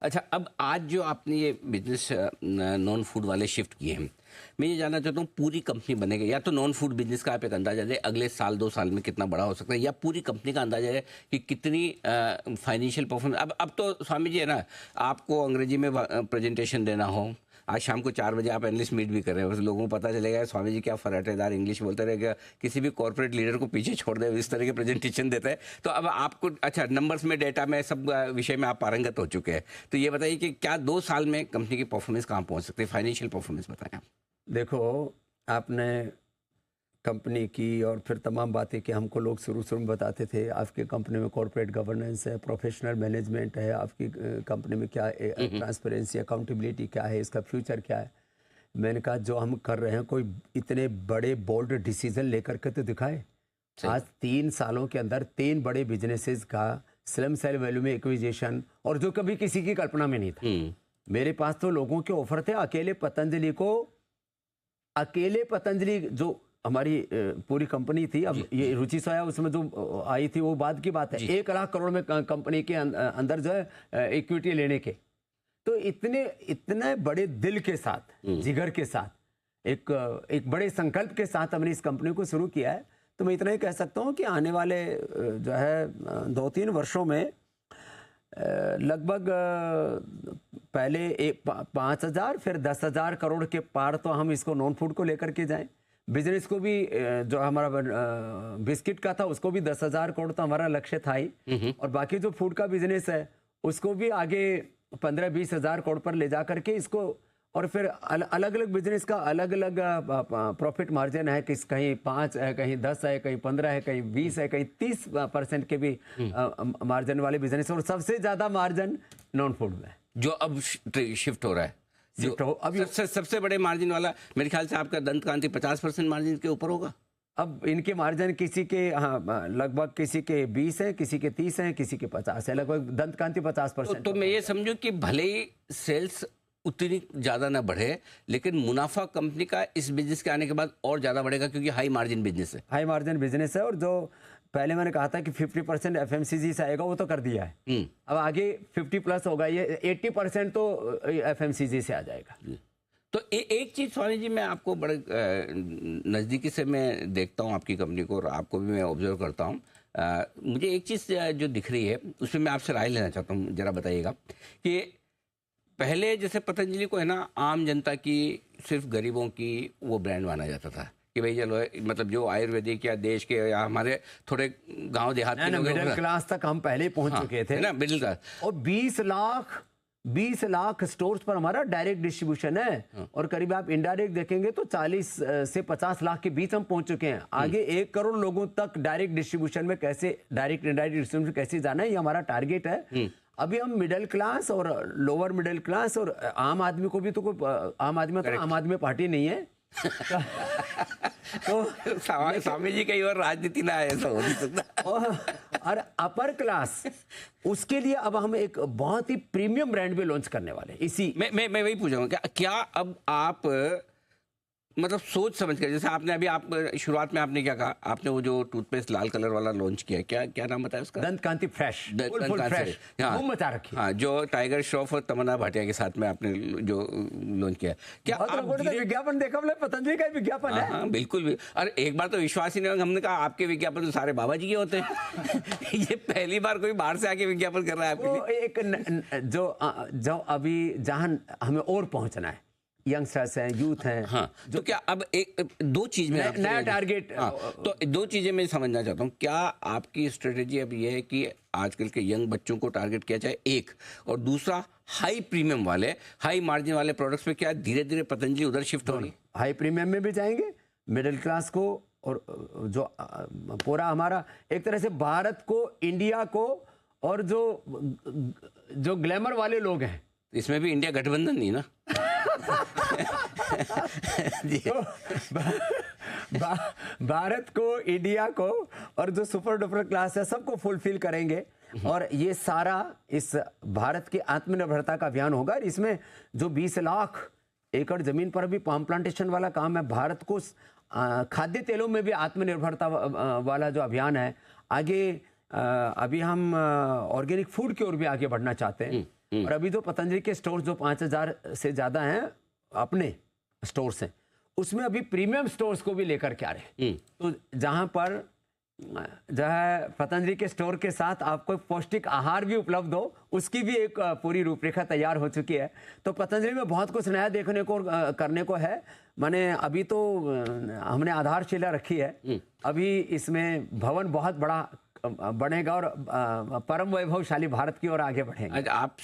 अच्छा, अब आज जो आपने ये बिज़नेस नॉन फूड वाले शिफ्ट किए हैं, मैं ये जानना चाहता हूँ पूरी कंपनी बनेगी या तो नॉन फूड बिज़नेस का आप एक अंदाज़ा दें अगले साल 2 साल में कितना बड़ा हो सकता है या पूरी कंपनी का अंदाज़ा है कि कितनी फाइनेंशियल परफॉर्मेंस अब तो स्वामी जी है ना, आपको अंग्रेजी में प्रेजेंटेशन देना हो, आज शाम को 4 बजे आप एनालिस्ट मीट भी कर रहे हो, उस लोगों को पता चलेगा स्वामी जी क्या फराटेदार इंग्लिश बोलते रहेगा, किसी भी कॉर्पोरेट लीडर को पीछे छोड़ दे इस तरह के प्रेजेंटेशन देता है। तो अब आपको अच्छा नंबर्स में डेटा में सब विषय में आप पारंगत हो चुके हैं, तो ये बताइए कि क्या 2 साल में कंपनी की परफॉर्मेंस कहाँ पहुँच सकती है, फाइनेंशियल परफॉर्मेंस बताएं आप। देखो, आपने कंपनी की और फिर तमाम बातें कि हमको लोग शुरू में बताते थे आपकी कंपनी में कॉर्पोरेट गवर्नेंस है, प्रोफेशनल मैनेजमेंट है, आपकी कंपनी में क्या ट्रांसपेरेंसी अकाउंटेबिलिटी क्या है, इसका फ्यूचर क्या है। मैंने कहा जो हम कर रहे हैं कोई इतने बड़े बोल्ड डिसीजन लेकर के तो दिखाए। आज 3 सालों के अंदर 3 बड़े बिजनेसेस का स्लम सेल वैल्यू में एक्विजिशन, और जो कभी किसी की कल्पना में नहीं था। मेरे पास तो लोगों के ऑफर थे, अकेले पतंजलि जो हमारी पूरी कंपनी थी, अब ये रुचि सोया उसमें जो आई थी वो बाद की बात है, 1 लाख करोड़ में कंपनी के अंदर जो है इक्विटी लेने के, तो इतने बड़े दिल के साथ, जिगर के साथ, एक बड़े संकल्प के साथ हमने इस कंपनी को शुरू किया है। तो मैं इतना ही कह सकता हूँ कि आने वाले जो है 2-3 वर्षों में लगभग पहले 5,000 फिर 10,000 करोड़ के पार तो हम इसको नॉन फूड को लेकर के जाएं। बिजनेस को भी जो हमारा बिस्किट का था उसको भी 10,000 करोड़ तो हमारा लक्ष्य था ही, और बाकी जो फूड का बिजनेस है उसको भी आगे 15-20 हजार करोड़ पर ले जा करके इसको, और फिर अलग अलग बिजनेस का अलग अलग प्रॉफिट मार्जिन है, कहीं 5 है, कहीं 10 है, कहीं 15 है, कहीं 20 है, कहीं 30% के भी मार्जिन वाले बिजनेस, और सबसे ज्यादा मार्जिन नॉन फूड में जो अब शिफ्ट हो रहा है, अब सबसे बड़े मार्जिन वाला मेरे ख्याल से आपका दंत कांति 50% मार्जिन के ऊपर होगा। अब इनके मार्जिन किसी के लगभग किसी के 20 है, किसी के 30 है, किसी के 50 है, लगभग दंत कांति 50%। तो मैं ये समझूं कि भले ही सेल्स उतनी ज़्यादा ना बढ़े, लेकिन मुनाफा कंपनी का इस बिजनेस के आने के बाद और ज़्यादा बढ़ेगा, क्योंकि हाई मार्जिन बिजनेस है। हाई मार्जिन बिजनेस है, और जो पहले मैंने कहा था कि 50% एफएमसीजी से आएगा वो तो कर दिया है, अब आगे 50+ होगा, ये 80% तो एफएमसीजी से आ जाएगा। तो एक चीज़ स्वामी जी, मैं आपको बड़े नज़दीकी से मैं देखता हूँ आपकी कंपनी को, और आपको भी मैं ऑब्जर्व करता हूँ। मुझे एक चीज़ जो दिख रही है उसमें मैं आपसे राय लेना चाहता हूँ, ज़रा बताइएगा कि पहले जैसे पतंजलि को है ना, आम जनता की, सिर्फ गरीबों की वो ब्रांड माना जाता था कि भाई चलो, मतलब जो आयुर्वेदिक या देश के या हमारे थोड़े गांव देहात के लोग, मिडिल क्लास तक हम पहले ही पहुंच चुके थे ना, मिडिल क्लास। और 20 लाख स्टोर्स पर हमारा डायरेक्ट डिस्ट्रीब्यूशन है, और करीब आप इनडायरेक्ट देखेंगे तो 40 से 50 लाख के बीच हम पहुंच चुके हैं। आगे 1 करोड़ लोगों तक डायरेक्ट डिस्ट्रीब्यूशन में कैसे, डायरेक्ट इनडायरेक्ट डिस्ट्रीब्यूशन कैसे जाना है, ये हमारा टारगेट है। अभी हम मिडिल क्लास और लोअर मिडिल क्लास और आम आदमी को भी, तो कोई आम आदमी पार्टी नहीं है। तो स्वामी जी कहीं और राजनीति ना है, ऐसा हो नहीं सकता। और अपर क्लास, उसके लिए अब हम एक बहुत ही प्रीमियम ब्रांड भी लॉन्च करने वाले हैं। इसी मैं वही पूछूंगा, क्या अब आप मतलब सोच समझ कर, जैसे आपने अभी आप शुरुआत में आपने क्या कहा, आपने वो जो टूथपेस्ट लाल कलर वाला लॉन्च किया, क्या नाम बताया उसका? दंत कांति फ्रेश, फुल फ्रेश, हाँ, मचा रखी। हाँ, जो टाइगर श्रॉफ और तमन्ना भाटिया के साथ में आपने जो लॉन्च किया, क्या आप विज्ञापन देखा? पतंजलि का विज्ञापन है। हाँ, बिल्कुल भी। अरे एक बार तो विश्वास ही नहीं होगा, हमने कहा आपके विज्ञापन तो सारे बाबा जी के होते हैं। ये पहली बार कोई बाहर से आके विज्ञापन कर रहा है आपके लिए। जो अभी जहां हमें और पहुंचना है, यंगस्टर्स हैं, यूथ हैं। हाँ, तो क्या अब दो चीज में नया टारगेट। हाँ, तो 2 चीजें मैं समझना चाहता हूँ। क्या आपकी स्ट्रेटेजी अब ये है कि आजकल के यंग बच्चों को टारगेट किया जाए, एक, और दूसरा हाई प्रीमियम वाले, हाई मार्जिन वाले प्रोडक्ट्स पे क्या धीरे धीरे पतंजलि उधर शिफ्ट होगी? हाई प्रीमियम में भी जाएंगे, मिडिल क्लास को, और जो पूरा हमारा एक तरह से भारत को, इंडिया को, और जो ग्लैमर वाले लोग हैं, इसमें भी इंडिया गठबंधन नहीं ना। तो भारत को, इंडिया को, और जो सुपर डुपर क्लास है सबको फुलफिल करेंगे, और ये सारा इस भारत की आत्मनिर्भरता का अभियान होगा। इसमें जो 20 लाख एकड़ जमीन पर भी पाम प्लांटेशन वाला काम है, भारत को खाद्य तेलों में भी आत्मनिर्भरता वाला जो अभियान है, आगे अभी हम ऑर्गेनिक फूड की ओर भी आगे बढ़ना चाहते हैं। और अभी जो पतंजलि के स्टोर जो 5000 से ज्यादा हैं अपने स्टोर्स हैं, उसमें अभी प्रीमियम स्टोर्स को भी लेकर के आ रहे हैं। तो जहां पर जो है पतंजलि के स्टोर के साथ आपको पौष्टिक आहार भी उपलब्ध हो, उसकी भी एक पूरी रूपरेखा तैयार हो चुकी है। तो पतंजलि में बहुत कुछ नया देखने को करने को है। माने अभी तो हमने आधारशिला रखी है, अभी इसमें भवन बहुत बड़ा बनेगा और परम वैभवशाली भारत की ओर आगे बढ़ेंगे। अच्छा, आप